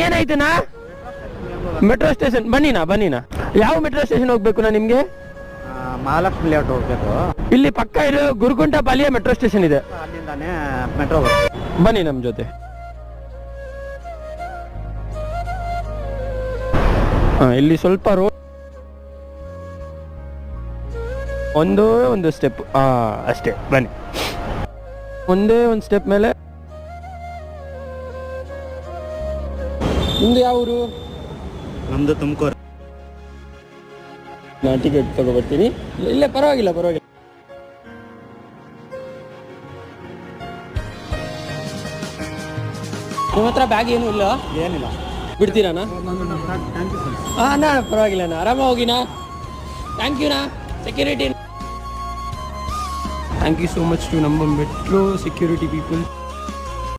ಏನಾಯ್ತುನಾ? Metro station ಬನ್ನಿನಾ. ಯಾವ metro station ಹೋಗ್ಬೇಕು ನಿಮ್ಗೆ? ಮಹಾಲಕ್ಷ್ಮಿ ಲೇಔಟ್ ಹೋಗ್ಬೇಕು. ಇಲ್ಲಿ ಪಕ್ಕ ಇರೋ ಗುರುಗುಂಟ ಪಾಲಿಯ ಮೆಟ್ರೋ ಸ್ಟೇಷನ್ ಇದೆ, ಅಲ್ಲಿಂದಾನೆ ಮೆಟ್ರೋ. ಬನ್ನಿ ನಮ್ಮ ಜೊತೆ. ಇಲ್ಲಿ ಸ್ವಲ್ಪ ರೋಡ್, ಒಂದು ಸ್ಟೆಪ್ ಅಷ್ಟೇ. ಬನ್ನಿ, ಒಂದೇ ಒಂದು ಸ್ಟೆಪ್ ಮೇಲೆ. ನಿಮ್ದು ಯಾವ ಊರು? ನಮ್ದು ತುಮಕೂರು. ನಾನು ಟಿಕೆಟ್ ತಗೊಬರ್ತೀನಿ. ಇಲ್ಲೇ ಪರವಾಗಿಲ್ಲ. ನಿಮ್ಮ ಹತ್ರ ಬ್ಯಾಗ್ ಏನೂ ಇಲ್ಲ? ಏನಿಲ್ಲ. ಬಿಡ್ತೀರಾನಾ? ಅಣ್ಣ ಪರವಾಗಿಲ್ಲ ಅಣ್ಣ, ಆರಾಮ ಹೋಗಿನಾ. ಥ್ಯಾಂಕ್ ಯುನಾ security. Thank you so much to ನಮ್ಮ ಮೆಟ್ರೋ ಸೆಕ್ಯೂರಿಟಿ ಪೀಪಲ್.